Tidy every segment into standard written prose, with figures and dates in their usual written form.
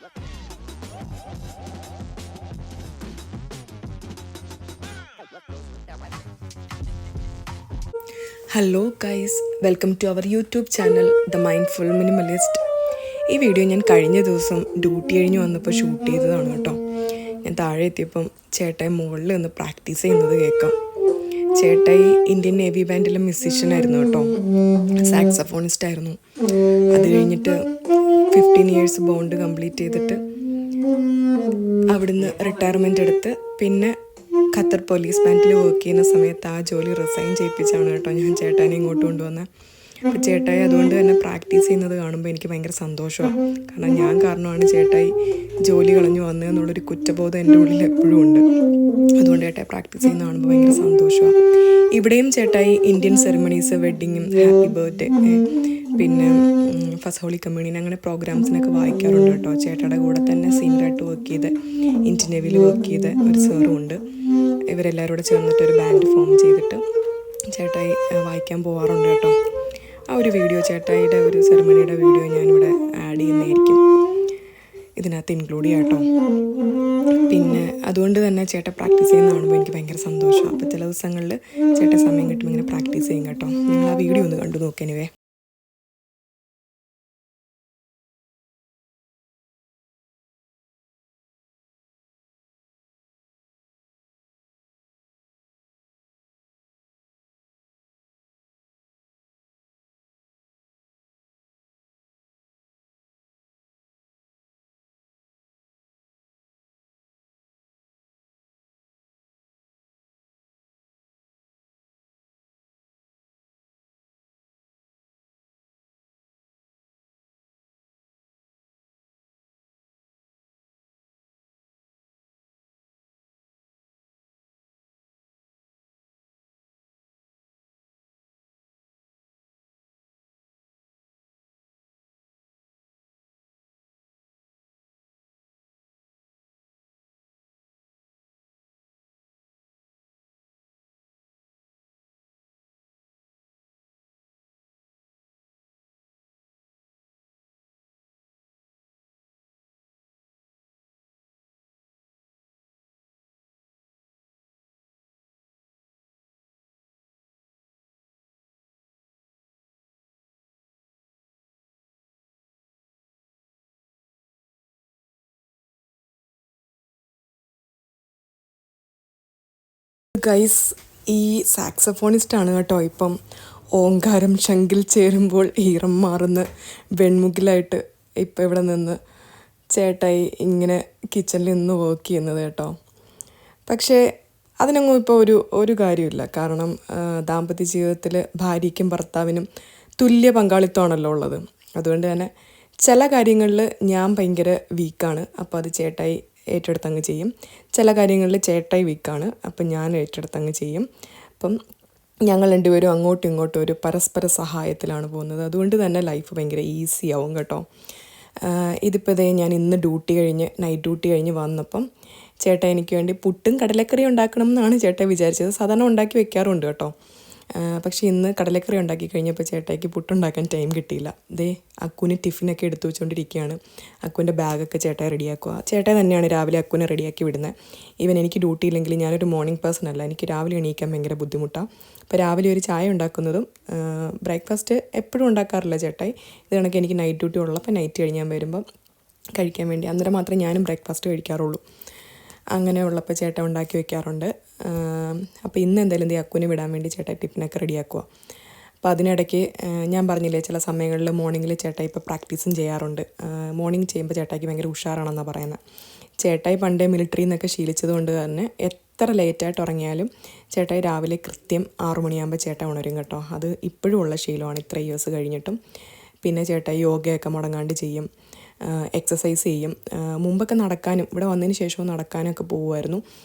Hello guys, welcome to our YouTube channel the mindful minimalist. ഈ video ഞാൻ കഴിഞ്ഞ ദിവസം ഡ്യൂട്ടി കഴിഞ്ഞ് വന്നപ്പോൾ ഷൂട്ട് ചെയ്തതാണ് കേട്ടോ. ഞാൻ താഴെ എത്തിയപ്പം ചേട്ടായി മുകളിൽ നിന്ന് പ്രാക്ടീസ് ചെയ്യുന്നത് കേൾക്കാം. ചേട്ടായി ഇന്ത്യൻ നേവി ബാൻഡിലെ മ്യൂസീഷ്യനായിരുന്നു കേട്ടോ, സാക്സഫോണിസ്റ്റ് ആയിരുന്നു. അത് കഴിഞ്ഞിട്ട് 15 years ബോണ്ട് കംപ്ലീറ്റ് ചെയ്തിട്ട് അവിടുന്ന് റിട്ടയർമെൻ്റ് എടുത്ത് പിന്നെ ഖത്തർ പോലീസ് ബാൻഡിൽ വർക്ക് ചെയ്യുന്ന സമയത്ത് ആ ജോലി റിസൈൻ ചെയ്യിപ്പിച്ചാണ് കേട്ടോ ഞാൻ ചേട്ടാനെ ഇങ്ങോട്ട് കൊണ്ടുവന്നത്. അപ്പോൾ ചേട്ടായി അതുകൊണ്ട് തന്നെ പ്രാക്ടീസ് ചെയ്യുന്നത് കാണുമ്പോൾ എനിക്ക് ഭയങ്കര സന്തോഷമാണ്. കാരണം ഞാൻ കാരണമാണ് ചേട്ടായി ജോലി കളഞ്ഞു വന്നതെന്നുള്ളൊരു കുറ്റബോധം എൻ്റെ ഉള്ളിൽ എപ്പോഴും ഉണ്ട്. അതുകൊണ്ട് ചേട്ടായി പ്രാക്ടീസ് ചെയ്യുന്ന കാണുമ്പോൾ ഭയങ്കര സന്തോഷമാണ്. ഇവിടെയും ചേട്ടായി ഇന്ത്യൻ സെറിമണീസ്, വെഡ്ഡിങ്ങും ഹാപ്പി ബർത്ത്ഡേ, പിന്നെ ഫസ്റ്റ് ഹോളി കമ്മ്യൂണിയൻ, അങ്ങനെ പ്രോഗ്രാംസിനൊക്കെ വായിക്കാറുണ്ട് കേട്ടോ. ചേട്ടയുടെ കൂടെ തന്നെ സീനിയറായിട്ട് വർക്ക് ചെയ്ത് ഇന്ത്യൻ നേവിയിൽ വർക്ക് ചെയ്ത ഒരു സാറും ഉണ്ട്. ഇവരെല്ലാവരും കൂടെ ചേർന്നിട്ട് ഒരു ബാൻഡ് ഫോം ചെയ്തിട്ട് ചേട്ടായി വായിക്കാൻ പോകാറുണ്ട് കേട്ടോ. ആ ഒരു വീഡിയോ, ചേട്ടായിയുടെ ഒരു സെറിമണിയുടെ വീഡിയോ ഞാനിവിടെ ആഡ് ചെയ്യുന്നതായിരിക്കും, ഇതിനകത്ത് ഇൻക്ലൂഡ് ചെയ്യാം കേട്ടോ. പിന്നെ അതുകൊണ്ട് തന്നെ ചേട്ടൻ പ്രാക്ടീസ് ചെയ്യുന്ന കാണുമ്പോൾ എനിക്ക് ഭയങ്കര സന്തോഷമാണ്. അപ്പോൾ ചില ദിവസങ്ങളിൽ ചേട്ടൻ സമയം കിട്ടുമ്പോൾ ഇങ്ങനെ പ്രാക്ടീസ് ചെയ്യും കേട്ടോ. നിങ്ങൾ ആ വീഡിയോ ഒന്ന് കണ്ടു നോക്കാനുവേ. ഗൈസ്, ഈ സാക്സഫോണിസ്റ്റാണ് കേട്ടോ ഇപ്പം ഓങ്കാരം ശങ്കിൽ ചേരുമ്പോൾ ഈറം മാറുന്ന വെൺമുകിലായിട്ട് ഇപ്പം ഇവിടെ നിന്ന് ചേട്ടായി ഇങ്ങനെ കിച്ചണിൽ നിന്ന് വർക്ക് ചെയ്യുന്നത് കേട്ടോ. പക്ഷേ അതിനൊന്നും ഇപ്പോൾ ഒരു കാര്യമില്ല. കാരണം ദാമ്പത്യ ജീവിതത്തിൽ ഭാര്യയ്ക്കും ഭർത്താവിനും തുല്യ പങ്കാളിത്തമാണല്ലോ ഉള്ളത്. അതുകൊണ്ട് തന്നെ ചില കാര്യങ്ങളിൽ ഞാൻ ഭയങ്കര വീക്കാണ്, അപ്പോൾ അത് ചേട്ടായി ഏറ്റെടുത്തങ്ങ് ചെയ്യും. ചില കാര്യങ്ങളിൽ ചേട്ടായി വീക്കാണ്, അപ്പം ഞാൻ ഏറ്റെടുത്തങ്ങ് ചെയ്യും. അപ്പം ഞങ്ങൾ രണ്ടുപേരും അങ്ങോട്ടും ഇങ്ങോട്ടും ഒരു പരസ്പര സഹായത്തിലാണ് പോകുന്നത്. അതുകൊണ്ട് തന്നെ ലൈഫ് ഭയങ്കര ഈസി ആവും കേട്ടോ. ഇതിപ്പോൾ ഞാൻ ഇന്ന് നൈറ്റ് ഡ്യൂട്ടി കഴിഞ്ഞ് വന്നപ്പം ചേട്ടാ എനിക്ക് വേണ്ടി പുട്ടും കടലക്കറിയും ഉണ്ടാക്കണം എന്നാണ് ചേട്ടായി വിചാരിച്ചത്. സാധാരണ ഉണ്ടാക്കി വെക്കാറുണ്ട് കേട്ടോ. പക്ഷേ ഇന്ന് കടലക്കറി ഉണ്ടാക്കി കഴിഞ്ഞപ്പോൾ ചേട്ടായിക്ക് പുട്ടുണ്ടാക്കാൻ ടൈം കിട്ടിയില്ല. അക്കുവിന് ടിഫിനൊക്കെ എടുത്തു വെച്ചുകൊണ്ടിരിക്കുകയാണ്. അക്കുവിൻ്റെ ബാഗൊക്കെ ചേട്ടായി റെഡിയാക്കുക. ചേട്ടായി തന്നെയാണ് രാവിലെ അക്കുവിനെ റെഡിയാക്കി വിടുന്നത്. എനിക്ക് ഡ്യൂട്ടി ഇല്ലെങ്കിൽ, ഞാനൊരു മോർണിംഗ് പേഴ്സൺ അല്ല, എനിക്ക് രാവിലെ എണീക്കാൻ ഭയങ്കര ബുദ്ധിമുട്ടാണ്. അപ്പോൾ രാവിലെ ഒരു ചായ ഉണ്ടാക്കുന്നതും ബ്രേക്ക്ഫാസ്റ്റ് എപ്പോഴും ഉണ്ടാക്കാറില്ല ചേട്ടായി. ഇത് കണക്ക് എനിക്ക് നൈറ്റ് ഡ്യൂട്ടി ഉള്ളപ്പോൾ നൈറ്റ് കഴിഞ്ഞാൽ വരുമ്പം കഴിക്കാൻ വേണ്ടി അന്നേരം മാത്രമേ ഞാനും ബ്രേക്ക്ഫാസ്റ്റ് കഴിക്കാറുള്ളൂ. അങ്ങനെ ഉള്ളപ്പോൾ ചേട്ടൻ ഉണ്ടാക്കി വെക്കാറുണ്ട്. അപ്പോൾ ഇന്ന് എന്തായാലും അക്കുവിനെ വിടാൻ വേണ്ടി ചേട്ടായി ടിഫിനൊക്കെ റെഡിയാക്കുക. അപ്പോൾ അതിനിടയ്ക്ക് ഞാൻ പറഞ്ഞില്ലേ, ചില സമയങ്ങളിൽ മോർണിംഗിൽ ചേട്ടായി ഇപ്പോൾ പ്രാക്ടീസും ചെയ്യാറുണ്ട്. മോർണിംഗ് ചെയ്യുമ്പോൾ ചേട്ടായിക്ക് ഭയങ്കര ഉഷാറാണെന്നാണ് പറയുന്നത്. ചേട്ടായി പണ്ടേ മിലിറ്ററിയിൽ നിന്നൊക്കെ ശീലിച്ചത് കൊണ്ട് തന്നെ എത്ര ലേറ്റായിട്ട് ഉറങ്ങിയാലും ചേട്ടായി രാവിലെ കൃത്യം 6 മണിയാകുമ്പോൾ ചേട്ടായി ഉണരും കേട്ടോ. അത് ഇപ്പോഴും ഉള്ള ശീലമാണ്, ഇത്ര ഇയേഴ്സ് കഴിഞ്ഞിട്ടും. പിന്നെ ചേട്ടായി യോഗയൊക്കെ മുടങ്ങാണ്ട് ചെയ്യും, എക്സസൈസ് ചെയ്യും. മുമ്പൊക്കെ നടക്കാനും, ഇവിടെ വന്നതിന് ശേഷവും നടക്കാനൊക്കെ പോകുമായിരുന്നു.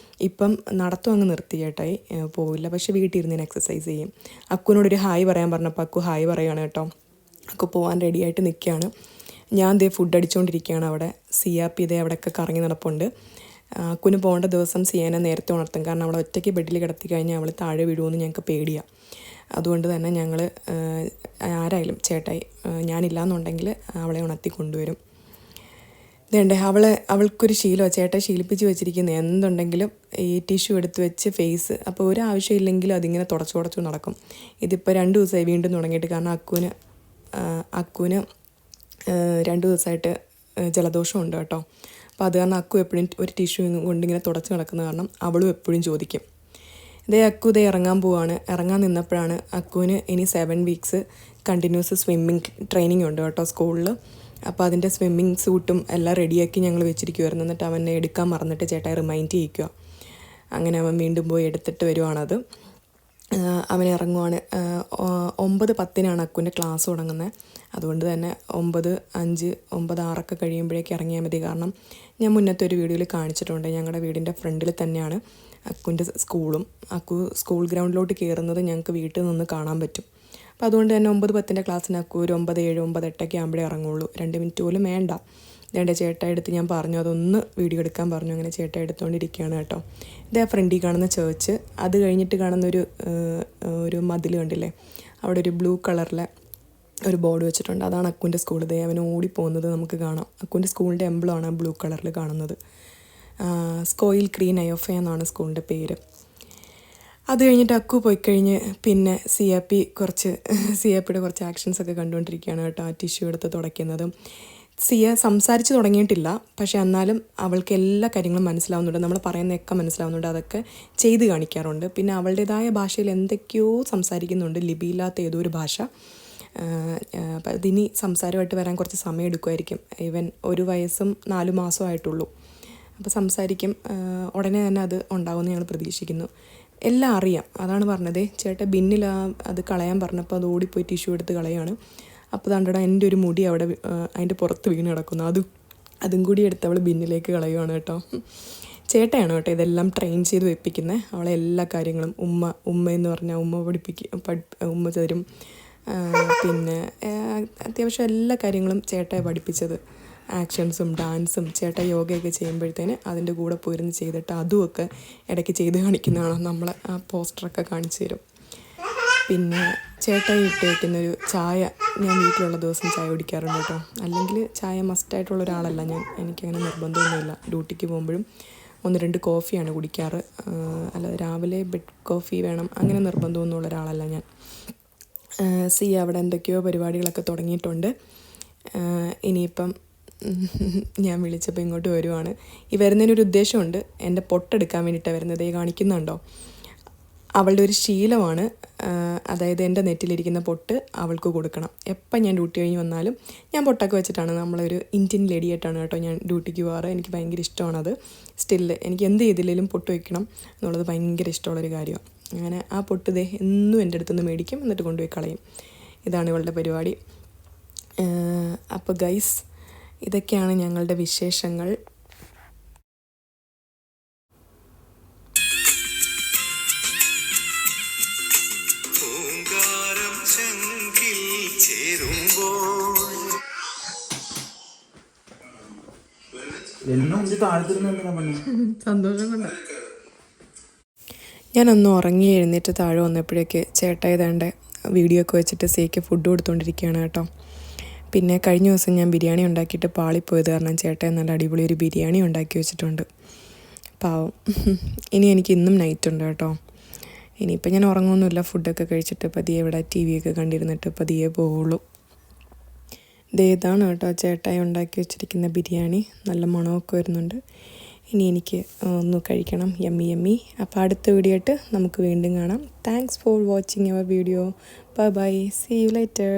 ഇപ്പം നടത്തം അങ്ങ് നിർത്തി ചേട്ടായി, പോവില്ല. പക്ഷേ വീട്ടിൽ ഇരുന്ന് എക്സസൈസ് ചെയ്യും. അക്കുവിനോടൊരു ഹായ് പറയാൻ പറഞ്ഞപ്പോൾ അക്കു ഹായ് പറയുകയാണ് കേട്ടോ. അക്കു പോകാൻ റെഡിയായിട്ട് നിൽക്കുകയാണ്. ഞാൻ ഫുഡ് അടിച്ചുകൊണ്ടിരിക്കുകയാണ് അവിടെ. സിയാപ്പി അവിടെയൊക്കെ കറങ്ങി നടപ്പുണ്ട്. അക്കുവിന് പോകേണ്ട ദിവസം സിയാനെ നേരത്തെ ഉണർത്തും. കാരണം അവളെ ഒറ്റയ്ക്ക് ബെഡിൽ കിടത്തി കഴിഞ്ഞാൽ അവൾ താഴെ വീഴുമെന്ന് ഞങ്ങൾക്ക് പേടിയാണ്. അതുകൊണ്ട് തന്നെ ഞങ്ങൾ ആരായാലും ചേട്ടായി ഞാനില്ല എന്നുണ്ടെങ്കിൽ അവളെ ഉണർത്തി കൊണ്ടുവരും. ഇതേണ്ടേ അവൾക്കൊരു ശീലമാണ് ചേട്ടൻ ശീലിപ്പിച്ച് വെച്ചിരിക്കുന്നത്. എന്തുണ്ടെങ്കിലും ഈ ടിഷ്യൂ എടുത്ത് വെച്ച് ഫേസ്, അപ്പോൾ ഒരു ആവശ്യമില്ലെങ്കിലും അതിങ്ങനെ തുടച്ചു നടക്കും. ഇതിപ്പോൾ 2 ദിവസമായി വീണ്ടും തുടങ്ങിയിട്ട്. കാരണം അക്കുവിന് 2 ദിവസമായിട്ട് ജലദോഷമുണ്ട് കേട്ടോ. അപ്പോൾ അത് കാരണം അക്കു എപ്പോഴും ഒരു ടിഷ്യൂ കൊണ്ടിങ്ങനെ തുടച്ച് നടക്കുന്ന കാരണം അവളും എപ്പോഴും ചോദിക്കും. അക്കു ഇറങ്ങാൻ പോവാണ്. ഇറങ്ങാൻ നിന്നപ്പോഴാണ് അക്കുവിന് ഇനി 7 വീക്സ് കണ്ടിന്യൂസ് സ്വിമ്മിങ് ട്രെയിനിങ് ഉണ്ട് കേട്ടോ സ്കൂളിൽ. അപ്പോൾ അതിൻ്റെ സ്വിമ്മിങ് സൂട്ടും എല്ലാം റെഡിയാക്കി ഞങ്ങൾ വെച്ചിരിക്കുമായിരുന്നു. എന്നിട്ട് അവനെ എടുക്കാൻ മറന്നിട്ട് ചേട്ടായി റിമൈൻഡ് ചെയ്യിക്കുക. അങ്ങനെ അവൻ വീണ്ടും പോയി എടുത്തിട്ട് വരുവാണത്. അവൻ ഇറങ്ങുവാണ്. 9:10 അക്കുവിൻ്റെ ക്ലാസ് തുടങ്ങുന്നത്. അതുകൊണ്ട് തന്നെ 9:05, 9:06 കഴിയുമ്പോഴേക്ക് ഇറങ്ങിയാൽ മതി. കാരണം ഞാൻ മുന്നത്തെ ഒരു വീഡിയോയിൽ കാണിച്ചിട്ടുണ്ട്, ഞങ്ങളുടെ വീടിൻ്റെ ഫ്രണ്ടിൽ തന്നെയാണ് അക്കുവിൻ്റെ സ്കൂളും. അക്കു സ്കൂൾ ഗ്രൗണ്ടിലോട്ട് കയറുന്നത് ഞങ്ങൾക്ക് വീട്ടിൽ നിന്ന് കാണാൻ പറ്റും. അപ്പോൾ അതുകൊണ്ട് തന്നെ 9:10 ക്ലാസ്സിന് അക്കു ഒരു 9:07, 9:08 ആകുമ്പോഴേ ഇറങ്ങുള്ളൂ. 2 മിനിറ്റ് പോലും വേണ്ട. ഇതേണ്ട ചേട്ടായി എടുത്ത് ഞാൻ പറഞ്ഞു, അതൊന്ന് വീഡിയോ എടുക്കാൻ പറഞ്ഞു. അങ്ങനെ ചേട്ടായി എടുത്തുകൊണ്ടിരിക്കുകയാണ് കേട്ടോ. ഇതേ ഫ്രണ്ടിൽ കാണുന്ന ചേർച്ച്. അത് കഴിഞ്ഞിട്ട് കാണുന്ന ഒരു മതിൽ കണ്ടില്ലേ, അവിടെ ഒരു ബ്ലൂ കളറിലെ ഒരു ബോർഡ് വെച്ചിട്ടുണ്ട്. അതാണ് അക്കുവിൻ്റെ സ്കൂൾ. ഇതേ അവൻ ഓടിപ്പോകുന്നത് നമുക്ക് കാണാം. അക്കുവിൻ്റെ സ്കൂളിൻ്റെ എംബ്ലമാണ് ആ ബ്ലൂ കളറിൽ കാണുന്നത്. സ്കോയിൽ ക്രീൻ അയോഫ എന്നാണ് സ്കൂളിൻ്റെ പേര്. അത് കഴിഞ്ഞിട്ട് അക്കു പോയിക്കഴിഞ്ഞ് പിന്നെ സിയാപ്പിയുടെ കുറച്ച് ആക്ഷൻസൊക്കെ കണ്ടുകൊണ്ടിരിക്കുകയാണ് കേട്ടോ. ആ ടിഷ്യൂ എടുത്ത് തുടയ്ക്കുന്നതും. സിയ സംസാരിച്ച് തുടങ്ങിയിട്ടില്ല, പക്ഷേ എന്നാലും അവൾക്ക് എല്ലാ കാര്യങ്ങളും മനസ്സിലാവുന്നുണ്ട്. നമ്മൾ പറയുന്നതൊക്കെ മനസ്സിലാവുന്നുണ്ട്. അതൊക്കെ ചെയ്ത് കാണിക്കാറുണ്ട്. പിന്നെ അവളുടേതായ ഭാഷയിൽ എന്തൊക്കെയോ സംസാരിക്കുന്നുണ്ട്, ലിപിയില്ലാത്ത ഏതോ ഒരു ഭാഷ. അപ്പം അതിനി സംസാരമായിട്ട് വരാൻ കുറച്ച് സമയം എടുക്കുമായിരിക്കും. ഈവൻ 1 വയസ്സും 4 മാസവും ആയിട്ടുള്ളൂ. അപ്പോൾ സംസാരിക്കും. ഉടനെ തന്നെ അത് ഉണ്ടാകുമെന്ന് ഞങ്ങൾ പ്രതീക്ഷിക്കുന്നു. എല്ലാം അറിയാം. അതാണ് പറഞ്ഞത്. ചേട്ടൻ ബിന്നിൽ അത് കളയാൻ പറഞ്ഞപ്പോൾ അത് ഓടിപ്പോയി ടിഷ്യൂ എടുത്ത് കളയാണ്. അപ്പോൾ കണ്ടടാ എൻ്റെ ഒരു മുടി അവിടെ അതിൻ്റെ പുറത്ത് വീണ് കിടക്കുന്നു. അതും കൂടി എടുത്ത് അവൾ ബിന്നിലേക്ക് കളയുകയാണ് കേട്ടോ. ചേട്ടയാണ് കേട്ടോ ഇതെല്ലാം ട്രെയിൻ ചെയ്ത് വെപ്പിക്കുന്നത്. അവളെ എല്ലാ കാര്യങ്ങളും ഉമ്മ എന്ന് പറഞ്ഞാൽ ഉമ്മ തരും. പിന്നെ അത്യാവശ്യം എല്ലാ കാര്യങ്ങളും ചേട്ടയെ പഠിപ്പിച്ചത്. ആക്ഷൻസും ഡാൻസും ചേട്ടൻ യോഗയൊക്കെ ചെയ്യുമ്പോഴത്തേന് അതിൻ്റെ കൂടെ പോയിരുന്ന് ചെയ്തിട്ട് അതുമൊക്കെ ഇടയ്ക്ക് ചെയ്ത് കാണിക്കുന്നതാണ്. നമ്മളെ ആ പോസ്റ്ററൊക്കെ കാണിച്ചു തരും. പിന്നെ ചേട്ടായി ഇട്ട് വയ്ക്കുന്നൊരു ചായ, ഞാൻ വീട്ടിലുള്ള ദിവസം ചായ കുടിക്കാറുണ്ട് കേട്ടോ. അല്ലെങ്കിൽ ചായ മസ്റ്റായിട്ടുള്ള ഒരാളല്ല ഞാൻ. എനിക്കങ്ങനെ നിർബന്ധമൊന്നുമില്ല. ഡ്യൂട്ടിക്ക് പോകുമ്പോഴും 1-2 കോഫിയാണ് കുടിക്കാറ്. അല്ലാതെ രാവിലെ ബെഡ് കോഫി വേണം അങ്ങനെ നിർബന്ധമൊന്നുമുള്ള ഒരാളല്ല ഞാൻ. അവിടെ എന്തൊക്കെയോ പരിപാടികളൊക്കെ തുടങ്ങിയിട്ടുണ്ട്. ഇനിയിപ്പം ഞാൻ വിളിച്ചപ്പോൾ ഇങ്ങോട്ട് വരുവാണ്. ഈ വരുന്നതിനൊരു ഉദ്ദേശമുണ്ട്. എൻ്റെ പൊട്ടെടുക്കാൻ വേണ്ടിയിട്ടാണ് വരുന്നത്. കാണിക്കുന്നുണ്ടോ? അവളുടെ ഒരു ശീലമാണ്. അതായത് എൻ്റെ നെറ്റിലിരിക്കുന്ന പൊട്ട് അവൾക്ക് കൊടുക്കണം. എപ്പം ഞാൻ ഡ്യൂട്ടി കഴിഞ്ഞ് വന്നാലും ഞാൻ പൊട്ടൊക്കെ വെച്ചിട്ടാണ്. നമ്മളൊരു ഇന്ത്യൻ ലേഡിയായിട്ടാണ് കേട്ടോ ഞാൻ ഡ്യൂട്ടിക്ക് പോകാറ്. എനിക്ക് ഭയങ്കര ഇഷ്ടമാണത്. സ്റ്റില്ല് എനിക്ക് എന്ത് ചെയ്തില്ലെങ്കിലും പൊട്ട് വയ്ക്കണം എന്നുള്ളത് ഭയങ്കര ഇഷ്ടമുള്ളൊരു കാര്യമാണ്. അങ്ങനെ ആ പൊട്ട് എന്നും എൻ്റെ അടുത്തുനിന്ന് മേടിക്കും, എന്നിട്ട് കൊണ്ടുപോയി കളയും. ഇതാണ് ഇവളുടെ പരിപാടി. അപ്പോൾ ഗൈസ്, ഇതൊക്കെയാണ് ഞങ്ങളുടെ വിശേഷങ്ങൾ. സന്തോഷം കൊണ്ട് ഞാനൊന്ന് ഉറങ്ങി എഴുന്നേറ്റ് താഴെ വന്നപ്പോഴേക്ക് ചേട്ടാ ഏതാണ്ട് വീഡിയോ ഒക്കെ വെച്ചിട്ട് സിയയ്ക്ക് ഫുഡ് കൊടുത്തുകൊണ്ടിരിക്കുകയാണ് കേട്ടോ. പിന്നെ കഴിഞ്ഞ ദിവസം ഞാൻ ബിരിയാണി ഉണ്ടാക്കിയിട്ട് പാളിപ്പോയത് കാരണം ചേട്ടൻ നല്ല അടിപൊളി ഒരു ബിരിയാണി ഉണ്ടാക്കി വെച്ചിട്ടുണ്ട്. പാവം. ഇനി എനിക്ക് ഇന്നും നൈറ്റ് ഉണ്ട് കേട്ടോ. ഇനിയിപ്പോൾ ഞാൻ ഉറങ്ങുമൊന്നുമില്ല. ഫുഡൊക്കെ കഴിച്ചിട്ട് പതിയെ ഇവിടെ TV ഒക്കെ കണ്ടിരുന്നിട്ട് പതിയെ പോവുള്ളൂ. ഇതാണ് കേട്ടോ ചേട്ടായി ഉണ്ടാക്കി വെച്ചിരിക്കുന്ന ബിരിയാണി. നല്ല മണമൊക്കെ വരുന്നുണ്ട്. ഇനി എനിക്ക് ഒന്ന് കഴിക്കണം. യമ്മി. അപ്പോൾ അടുത്ത വീഡിയോ ആയിട്ട് നമുക്ക് വീണ്ടും കാണാം. Thanks for watching our video. Bye. See you later.